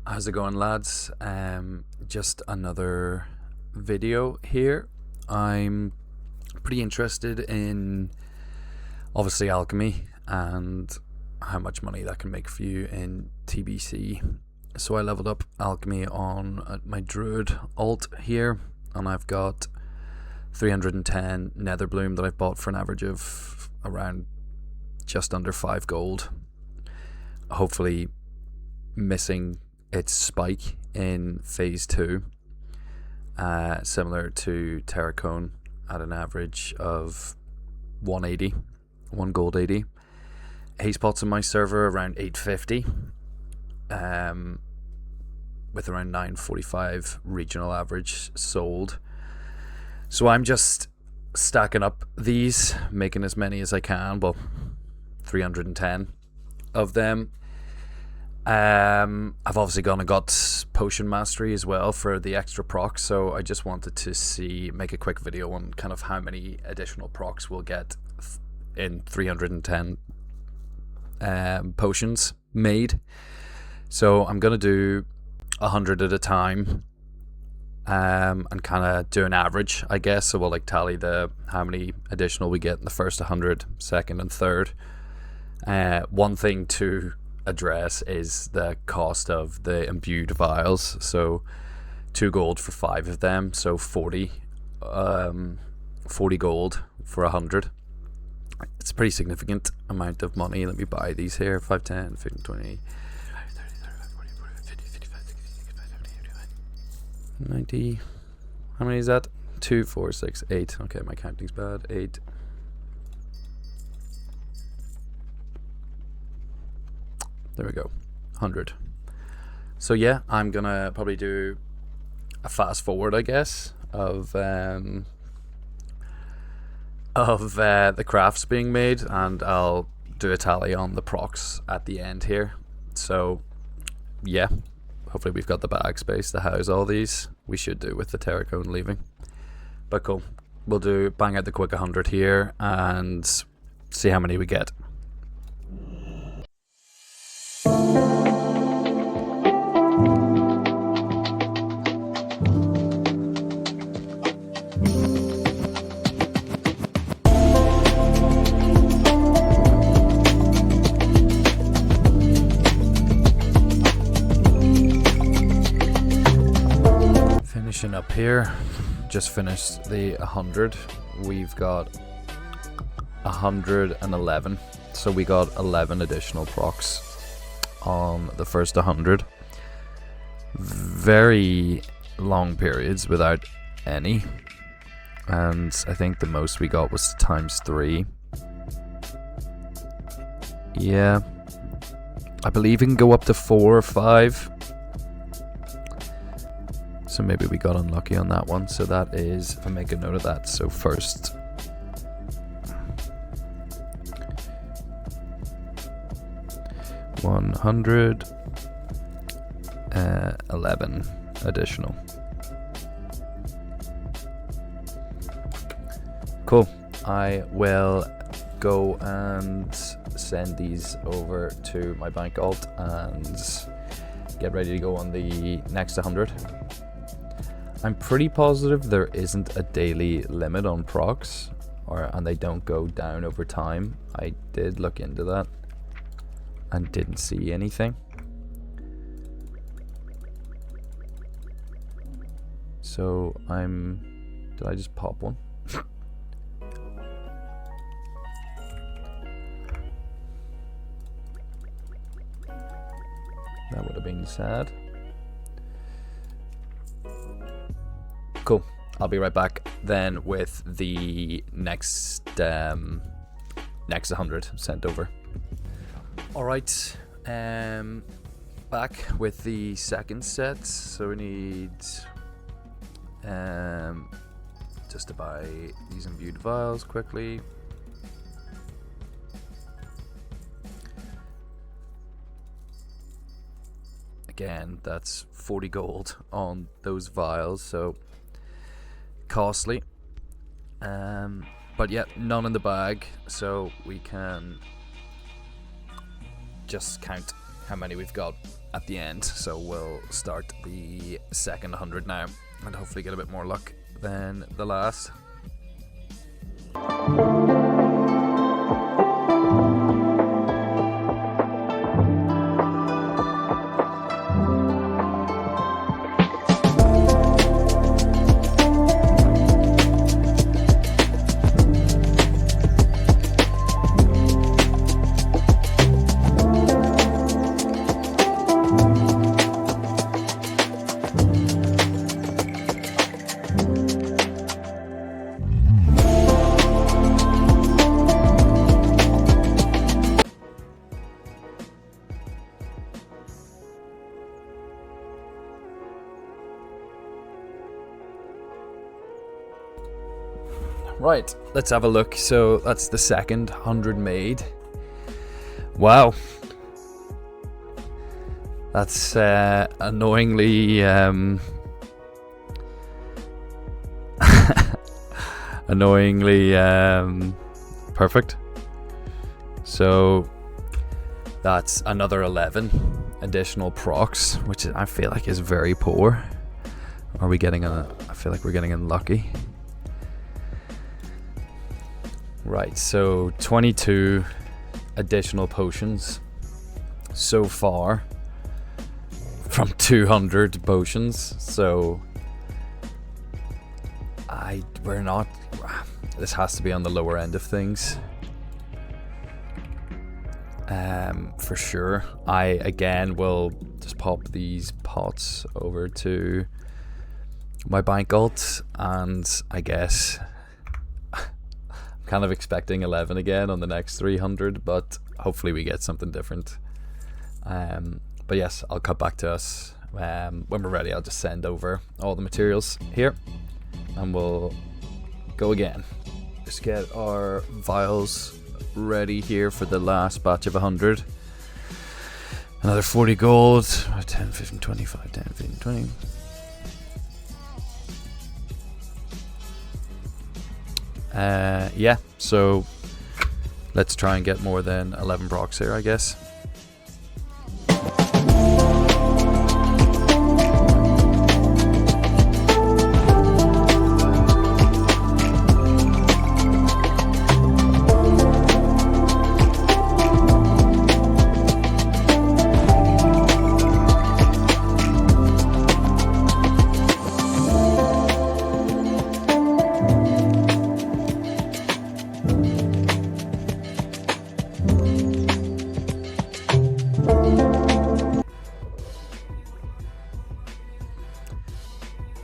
How's it going, lads? Just another video here. I'm pretty interested in obviously alchemy and how much money that can make for you in TBC. So I leveled up alchemy on my druid alt here, and I've got 310 nether bloom that I've bought for an average of around just under 5 gold. Hopefully missing its spike in phase 2, similar to Terracone at an average of 180, 1 gold 80. Haste Pots on my server around 850, with around 945 regional average sold. So I'm just stacking up these, making as many as I can, well, 310 of them. I've obviously gone and got potion mastery as well for the extra procs, so I just wanted to make a quick video on kind of how many additional procs we'll get in 310 potions made. So I'm gonna do 100 at a time, and kind of do an average, I guess. So we'll like tally how many additional we get in the first 100, second and third. One thing to address is the cost of the imbued vials. So 2 gold for 5 of them, so 40 gold for 100. It's a pretty significant amount of money. Let me buy these here. 5, 10, 15, 20, 30, 35, 40, 50, 55, 60, 65, 70, 80, 90. How many is that? 2, 4, 6, 8. Okay, my counting's bad. 8. There we go, 100. So yeah, I'm gonna probably do a fast forward, I guess, of the crafts being made, and I'll do a tally on the procs at the end here. So yeah, hopefully we've got the bag space to house all these. We should do with the Terracone leaving. But cool, we'll bang out the quick 100 here and see how many we get. Finishing up here, just finished the 100. We've got 111, so we got 11 additional procs on the first 100. Very long periods without any, and I think the most we got was ×3. Yeah, I believe it can go up to 4 or 5. So maybe we got unlucky on that one. So that is, if I make a note of that, so first 100, 11 additional. Cool. I will go and send these over to my bank alt and get ready to go on the next 100. I'm pretty positive there isn't a daily limit on procs, and they don't go down over time. I did look into that and didn't see anything. So did I just pop one? That would have been sad. Cool. I'll be right back then with the next 100 sent over. All right, back with the second set. So we need just to buy these imbued vials quickly. Again, that's 40 gold on those vials, so costly. But yeah, none in the bag, so we can just count how many we've got at the end. So we'll start the second 100 now and hopefully get a bit more luck than the last. Right, let's have a look. So that's the second 100 made. Wow. That's annoyingly perfect. So that's another 11 additional procs, which I feel like is very poor. Are we getting I feel like we're getting unlucky. Right, so 22 additional potions so far from 200 potions. So we're not. This has to be on the lower end of things. For sure. I again will just pop these pots over to my bank alt, and I guess kind of expecting 11 again on the next 300, but hopefully we get something different. But yes, I'll cut back to us when we're ready. I'll just send over all the materials here and we'll go again. Just get our vials ready here for the last batch of 100. Another 40 gold, 10, 15, 25, 10, 15, 20. Yeah, so let's try and get more than 11 procs here, I guess.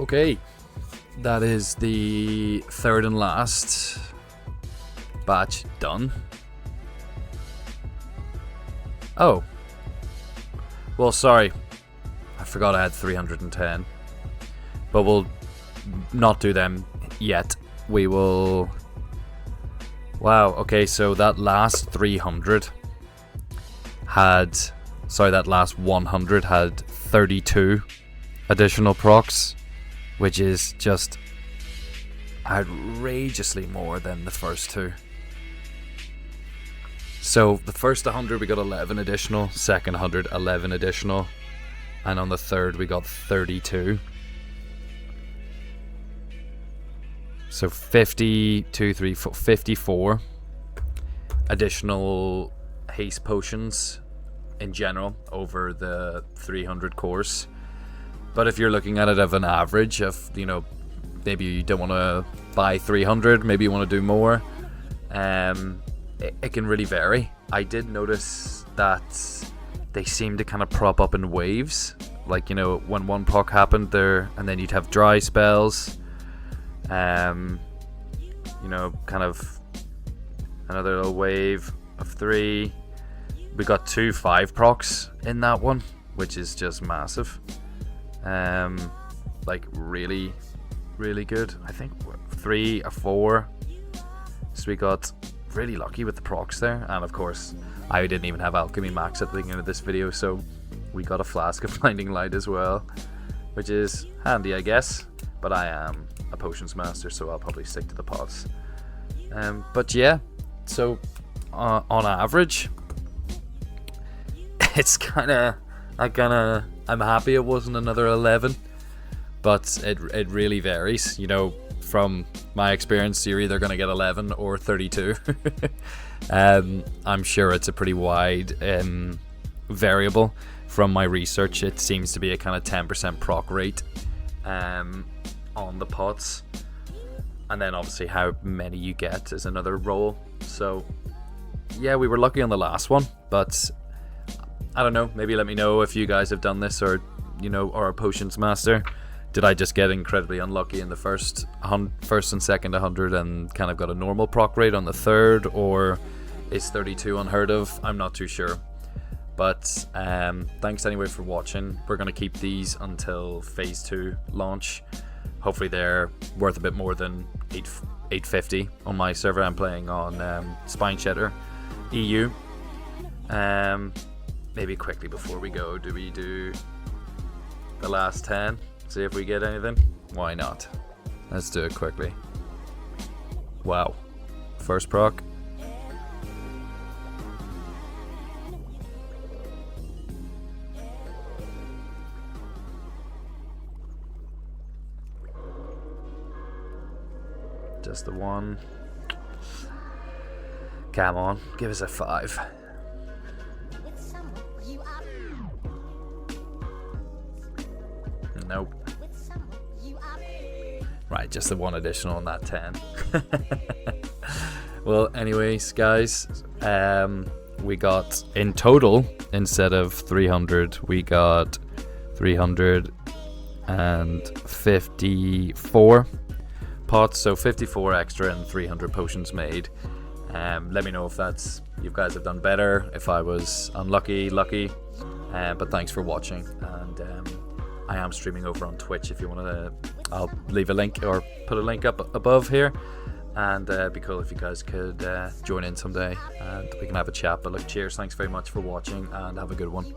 Okay, that is the third and last batch done. Oh, well, sorry, I forgot I had 310, but we'll not do them yet. We will. Wow, okay, so that last 300 had, sorry, that last 100 had 32 additional procs, which is just outrageously more than the first two. So the first 100 we got 11 additional, second 100 11 additional, and on the third we got 32. So 54 additional Haste Potions in general over the 300 course. But if you're looking at it of an average of, you know, maybe you don't want to buy 300, maybe you want to do more, it can really vary. I did notice that they seem to kind of prop up in waves. Like, you know, when one proc happened there, and then you'd have dry spells, you know, kind of another little wave of 3. We got 2 5 procs in that one, which is just massive. Like really good. I think 3 or 4. So we got really lucky with the procs there, and of course I didn't even have alchemy max at the beginning of this video, so we got a flask of blinding light as well, which is handy, I guess, but I am a potions master, so I'll probably stick to the pots. But yeah, so on average it's I'm happy it wasn't another 11, but it really varies, you know. From my experience, you're either going to get 11 or 32. I'm sure it's a pretty wide variable. From my research, it seems to be a kind of 10% proc rate on the pots, and then obviously how many you get is another roll. So yeah, we were lucky on the last one, but I don't know, maybe let me know if you guys have done this, or you know, or a potions master. Did I just get incredibly unlucky in the first and second 100 and kind of got a normal proc rate on the third, or is 32 unheard of? I'm not too sure. But thanks anyway for watching. We're going to keep these until phase 2 launch. Hopefully they're worth a bit more than 850 on my server. I'm playing on Spine Shatter EU. Maybe quickly before we go, do we do the last 10? See if we get anything? Why not? Let's do it quickly. Wow. First proc. Just the one. Come on, give us a 5. Nope. Right, just the one additional on that 10. Well, anyways, guys, we got in total, instead of 300, we got 354 pots, so 54 extra and 300 potions made. Let me know if you guys have done better, if I was unlucky, lucky, but thanks for watching, and I am streaming over on Twitch. If you want to, I'll leave a link or put a link up above here, and it'd be cool if you guys could join in someday and we can have a chat. But look, cheers, thanks very much for watching, and have a good one.